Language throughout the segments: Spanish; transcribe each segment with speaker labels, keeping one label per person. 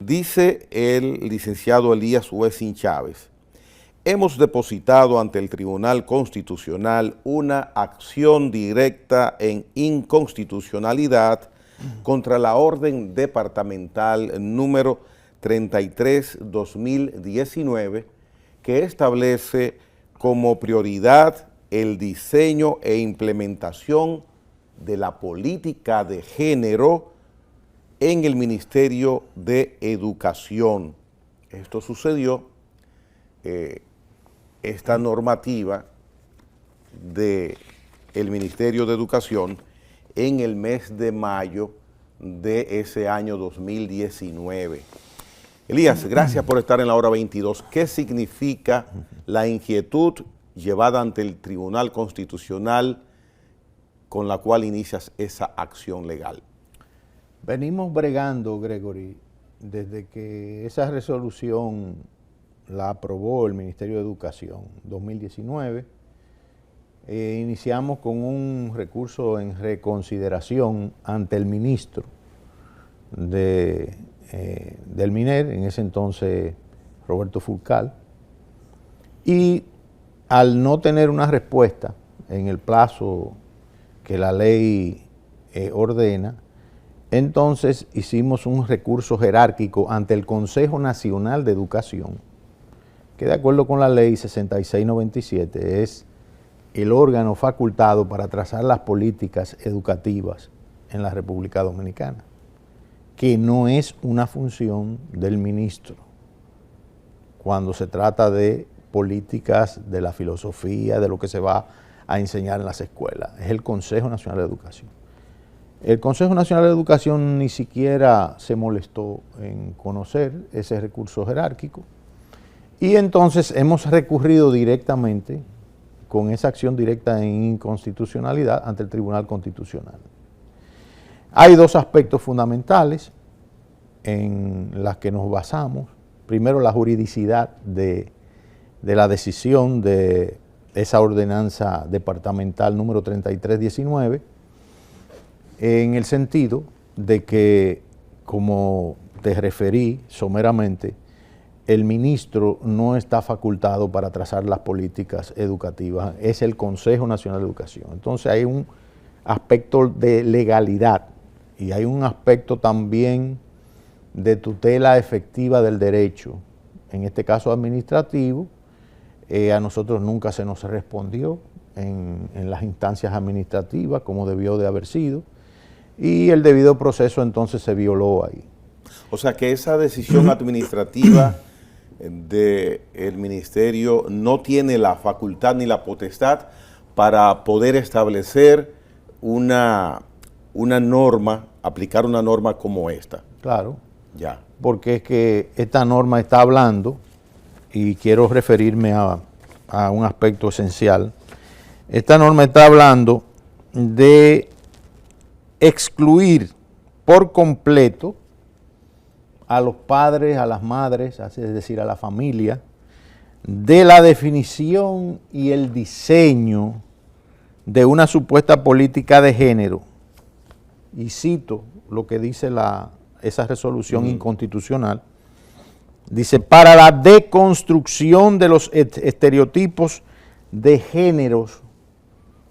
Speaker 1: dice el licenciado Elías Wessing Chávez: hemos depositado ante el Tribunal Constitucional una acción directa en inconstitucionalidad contra la orden departamental número 33/2019, que establece como prioridad el diseño e implementación de la política de género en el Ministerio de Educación. Esto sucedió, esta normativa del Ministerio de Educación, en el mes de mayo de ese año 2019. Elías, gracias por estar en la hora 22. ¿Qué significa la inquietud llevada ante el Tribunal Constitucional con la cual inicias esa acción legal?
Speaker 2: Venimos bregando, Gregory, desde que esa resolución la aprobó el Ministerio de Educación 2019. Iniciamos con un recurso en reconsideración ante el ministro del MINER, en ese entonces Roberto Fulcal, y al no tener una respuesta en el plazo que la ley ordena, entonces hicimos un recurso jerárquico ante el Consejo Nacional de Educación, que de acuerdo con la ley 6697 es el órgano facultado para trazar las políticas educativas en la República Dominicana, que no es una función del ministro cuando se trata de políticas de la filosofía, de lo que se va a enseñar en las escuelas. Es el Consejo Nacional de Educación. El Consejo Nacional de Educación ni siquiera se molestó en conocer ese recurso jerárquico, y entonces hemos recurrido directamente con esa acción directa en inconstitucionalidad ante el Tribunal Constitucional. Hay dos aspectos fundamentales en los que nos basamos. Primero, la juridicidad de la decisión de esa ordenanza departamental número 3319, en el sentido de que, como te referí someramente, el ministro no está facultado para trazar las políticas educativas, es el Consejo Nacional de Educación. Entonces hay un aspecto de legalidad y hay un aspecto también de tutela efectiva del derecho, en este caso administrativo. A nosotros nunca se nos respondió en las instancias administrativas como debió de haber sido, y el debido proceso entonces se violó ahí.
Speaker 1: O sea que esa decisión administrativa del ministerio no tiene la facultad ni la potestad para poder establecer una norma, aplicar una norma como esta.
Speaker 2: Claro.
Speaker 1: Ya.
Speaker 2: Porque es que esta norma está hablando, y quiero referirme a un aspecto esencial. Esta norma está hablando de excluir por completo a los padres, a las madres, es decir, a la familia, de la definición y el diseño de una supuesta política de género. Y cito lo que dice esa resolución inconstitucional. Dice: para la deconstrucción de los estereotipos de géneros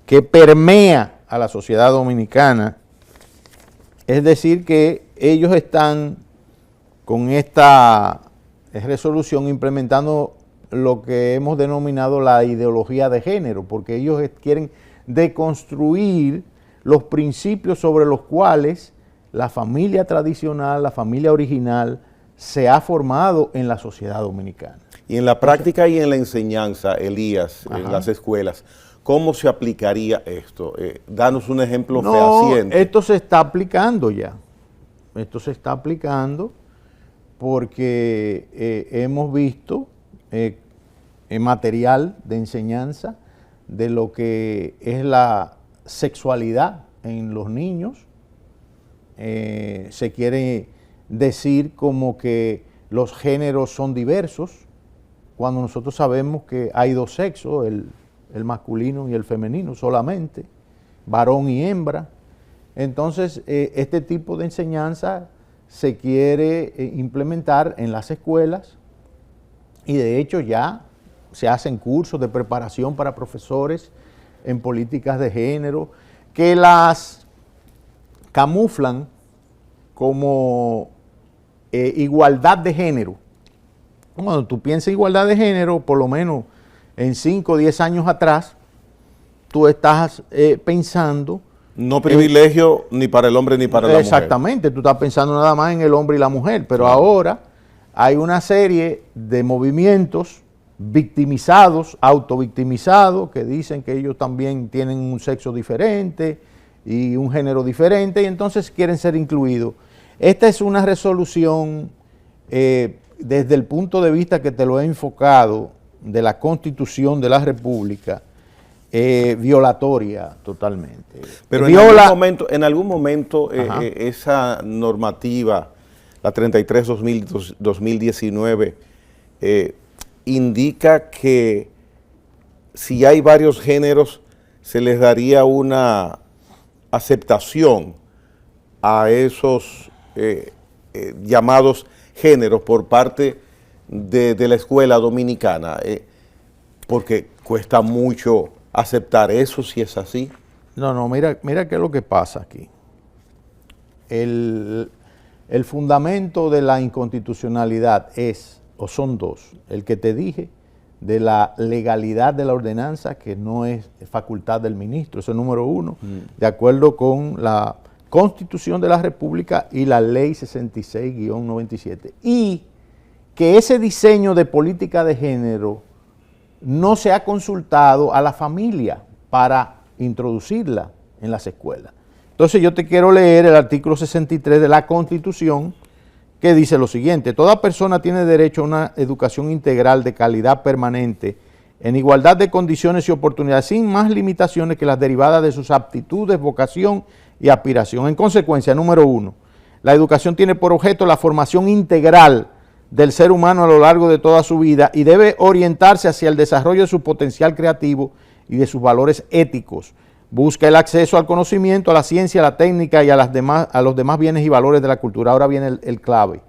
Speaker 2: que permea a la sociedad dominicana. Es decir, que ellos están con esta resolución implementando lo que hemos denominado la ideología de género, porque ellos quieren deconstruir los principios sobre los cuales la familia tradicional, la familia original, se ha formado en la sociedad dominicana.
Speaker 1: Y en la práctica y en la enseñanza, Elías, en las escuelas, ¿cómo se aplicaría esto? Danos un ejemplo fehaciente.
Speaker 2: Esto se está aplicando ya. Esto se está aplicando porque hemos visto material de enseñanza de lo que es la sexualidad en los niños. Se quiere decir como que los géneros son diversos, cuando nosotros sabemos que hay dos sexos, el masculino y el femenino solamente, varón y hembra. Entonces, este tipo de enseñanza se quiere implementar en las escuelas y de hecho ya se hacen cursos de preparación para profesores en políticas de género que las camuflan como igualdad de género. Cuando tú piensas igualdad de género, por lo menos en 5 o 10 años atrás, tú estás pensando...
Speaker 1: No privilegio ni para el hombre ni para la mujer.
Speaker 2: Exactamente, tú estás pensando nada más en el hombre y la mujer, pero claro, ahora hay una serie de movimientos victimizados, autovictimizados, que dicen que ellos también tienen un sexo diferente y un género diferente y entonces quieren ser incluidos. Esta es una resolución desde el punto de vista que te lo he enfocado de la Constitución de la República, violatoria totalmente.
Speaker 1: Pero en algún momento esa normativa, la 33/2019, indica que si hay varios géneros se les daría una aceptación a esos llamados géneros por parte de la escuela dominicana, porque cuesta mucho aceptar eso si es así.
Speaker 2: No, mira qué es lo que pasa aquí. El fundamento de la inconstitucionalidad es, o son dos, el que te dije, de la legalidad de la ordenanza, que no es facultad del ministro, eso es número uno, de acuerdo con la Constitución de la República y la Ley 66-97. Y que ese diseño de política de género no se ha consultado a la familia para introducirla en las escuelas. Entonces yo te quiero leer el artículo 63 de la Constitución, que dice lo siguiente: toda persona tiene derecho a una educación integral de calidad permanente, en igualdad de condiciones y oportunidades, sin más limitaciones que las derivadas de sus aptitudes, vocación y aspiración. En consecuencia, número uno, la educación tiene por objeto la formación integral del ser humano a lo largo de toda su vida y debe orientarse hacia el desarrollo de su potencial creativo y de sus valores éticos. Busca el acceso al conocimiento, a la ciencia, a la técnica y a los demás bienes y valores de la cultura. Ahora viene el clave.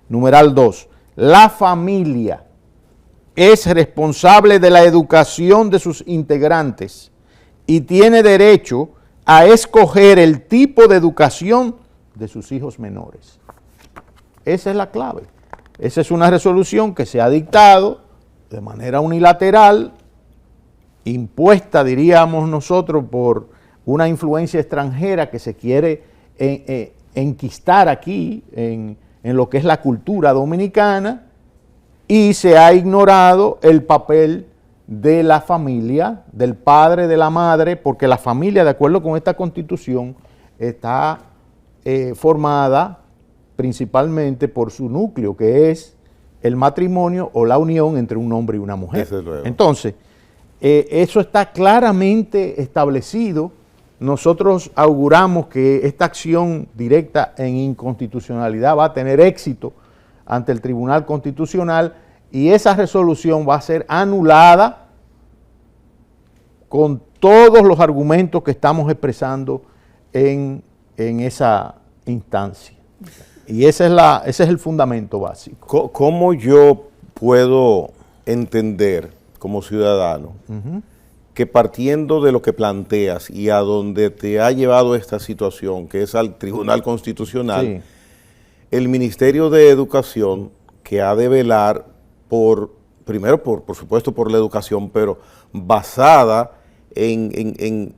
Speaker 2: Numeral 2. La familia es responsable de la educación de sus integrantes y tiene derecho a escoger el tipo de educación de sus hijos menores. Esa es la clave. Esa es una resolución que se ha dictado de manera unilateral, impuesta, diríamos nosotros, por una influencia extranjera que se quiere enquistar aquí en lo que es la cultura dominicana, y se ha ignorado el papel de la familia, del padre, de la madre, porque la familia, de acuerdo con esta Constitución, está formada principalmente por su núcleo, que es el matrimonio o la unión entre un hombre y una mujer. Entonces, eso está claramente establecido. Nosotros auguramos que esta acción directa en inconstitucionalidad va a tener éxito ante el Tribunal Constitucional y esa resolución va a ser anulada con todos los argumentos que estamos expresando en esa instancia. Y ese es el fundamento básico.
Speaker 1: ¿Cómo yo puedo entender como ciudadano que partiendo de lo que planteas y a donde te ha llevado esta situación, que es al Tribunal Constitucional, sí, el Ministerio de Educación, que ha de velar primero por supuesto por la educación, pero basada en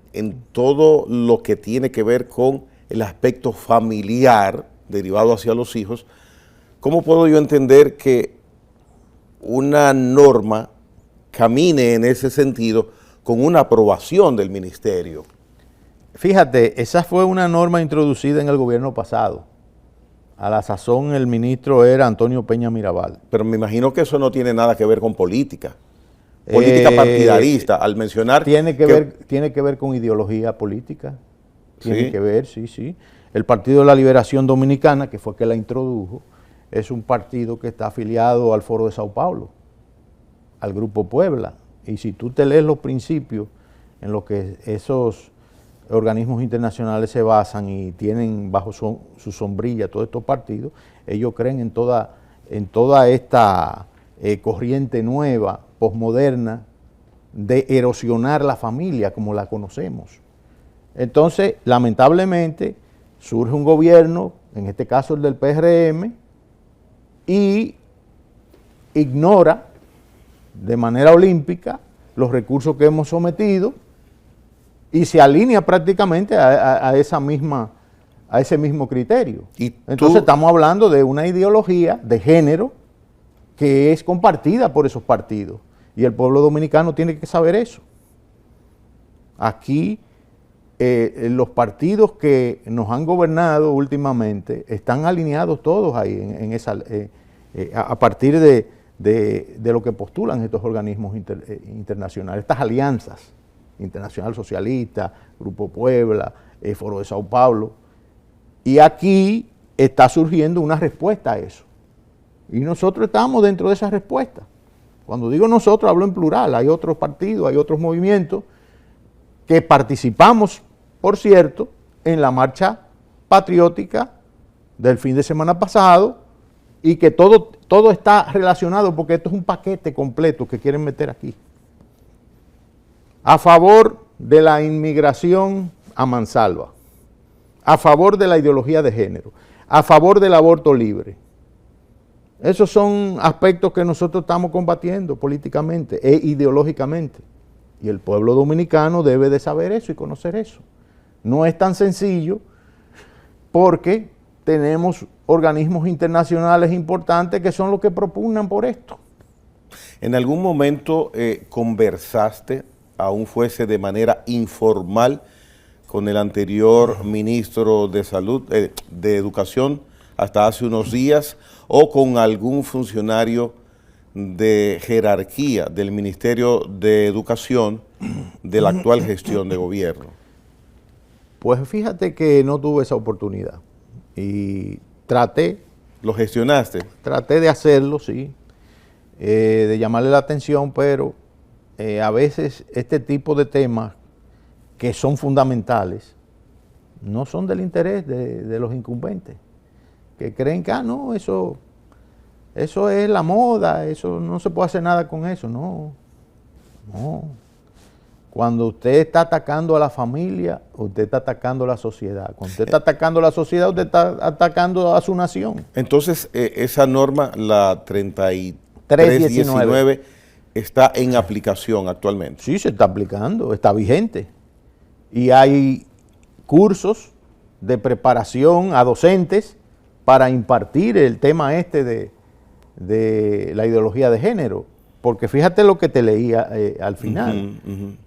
Speaker 1: todo lo que tiene que ver con el aspecto familiar derivado hacia los hijos, ¿cómo puedo yo entender que una norma camine en ese sentido con una aprobación del ministerio?
Speaker 2: Fíjate, esa fue una norma introducida en el gobierno pasado. A la sazón el ministro era Antonio Peña Mirabal.
Speaker 1: Pero me imagino que eso no tiene nada que ver con política partidarista, al mencionar...
Speaker 2: Tiene que ver con ideología política, tiene que ver, sí. El Partido de la Liberación Dominicana, que fue que la introdujo, es un partido que está afiliado al Foro de Sao Paulo, al Grupo Puebla. Y si tú te lees los principios en los que esos organismos internacionales se basan y tienen bajo su sombrilla todos estos partidos, ellos creen en toda esta corriente nueva, posmoderna, de erosionar la familia como la conocemos. Entonces, lamentablemente, surge un gobierno, en este caso el del PRM, y ignora de manera olímpica los recursos que hemos sometido y se alinea prácticamente a ese mismo criterio. Entonces estamos hablando de una ideología de género que es compartida por esos partidos y el pueblo dominicano tiene que saber eso. Aquí los partidos que nos han gobernado últimamente están alineados todos ahí a partir de lo que postulan estos organismos internacionales, estas alianzas, Internacional Socialista, Grupo Puebla, Foro de Sao Paulo, y aquí está surgiendo una respuesta a eso. Y nosotros estamos dentro de esa respuesta. Cuando digo nosotros, hablo en plural, hay otros partidos, hay otros movimientos que participamos, por cierto, en la marcha patriótica del fin de semana pasado, y que todo está relacionado porque esto es un paquete completo que quieren meter aquí. A favor de la inmigración a mansalva, a favor de la ideología de género, a favor del aborto libre. Esos son aspectos que nosotros estamos combatiendo políticamente e ideológicamente. Y el pueblo dominicano debe de saber eso y conocer eso. No es tan sencillo porque tenemos organismos internacionales importantes que son los que propugnan por esto.
Speaker 1: ¿En algún momento conversaste, aún fuese de manera informal, con el anterior ministro de Salud, de Educación, hasta hace unos días, o con algún funcionario de jerarquía del Ministerio de Educación de la actual gestión de gobierno?
Speaker 2: Pues fíjate que no tuve esa oportunidad y traté.
Speaker 1: ¿Lo gestionaste?
Speaker 2: Traté de hacerlo, sí, de llamarle la atención, pero a veces este tipo de temas que son fundamentales no son del interés de los incumbentes, que creen que, no, eso es la moda, eso no se puede hacer nada con eso. No. Cuando usted está atacando a la familia, usted está atacando a la sociedad. Cuando usted está atacando a la sociedad, usted está atacando a su nación.
Speaker 1: Entonces, esa norma, la 3319, está en aplicación actualmente.
Speaker 2: Sí, se está aplicando, está vigente. Y hay cursos de preparación a docentes para impartir el tema de la ideología de género. Porque fíjate lo que te leía al final.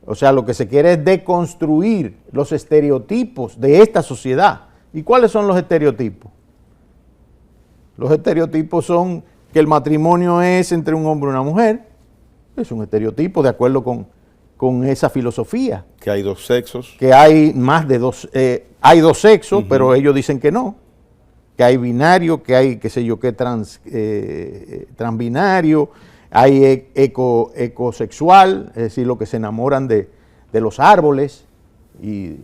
Speaker 2: O sea, lo que se quiere es deconstruir los estereotipos de esta sociedad. ¿Y cuáles son los estereotipos? Los estereotipos son que el matrimonio es entre un hombre y una mujer. Es un estereotipo de acuerdo con esa filosofía.
Speaker 1: Que hay dos sexos.
Speaker 2: Que hay más de dos, hay dos sexos, pero ellos dicen que no. Que hay binario, que hay, qué sé yo, que transbinario, hay ecosexual, es decir, los que se enamoran de los árboles, y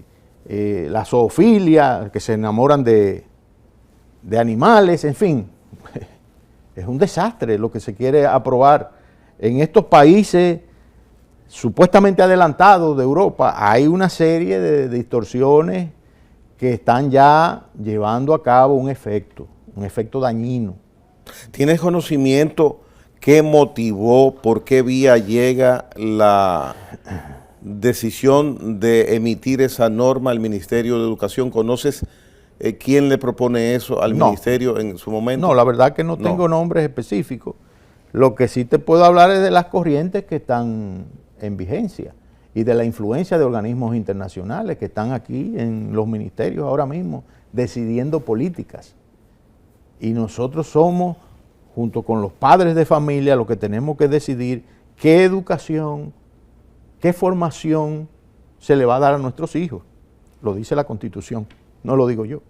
Speaker 2: la zoofilia, que se enamoran de animales, en fin. Es un desastre lo que se quiere aprobar. En estos países supuestamente adelantados de Europa, hay una serie de distorsiones que están ya llevando a cabo un efecto dañino.
Speaker 1: ¿Tienes conocimiento qué motivó, por qué vía llega la decisión de emitir esa norma al Ministerio de Educación? ¿Conoces quién le propone eso al ministerio en su momento?
Speaker 2: No, la verdad que no tengo nombres específicos. Lo que sí te puedo hablar es de las corrientes que están en vigencia y de la influencia de organismos internacionales que están aquí en los ministerios ahora mismo decidiendo políticas. Y nosotros somos, junto con los padres de familia, los que tenemos que decidir qué educación, qué formación se le va a dar a nuestros hijos. Lo dice la Constitución, no lo digo yo.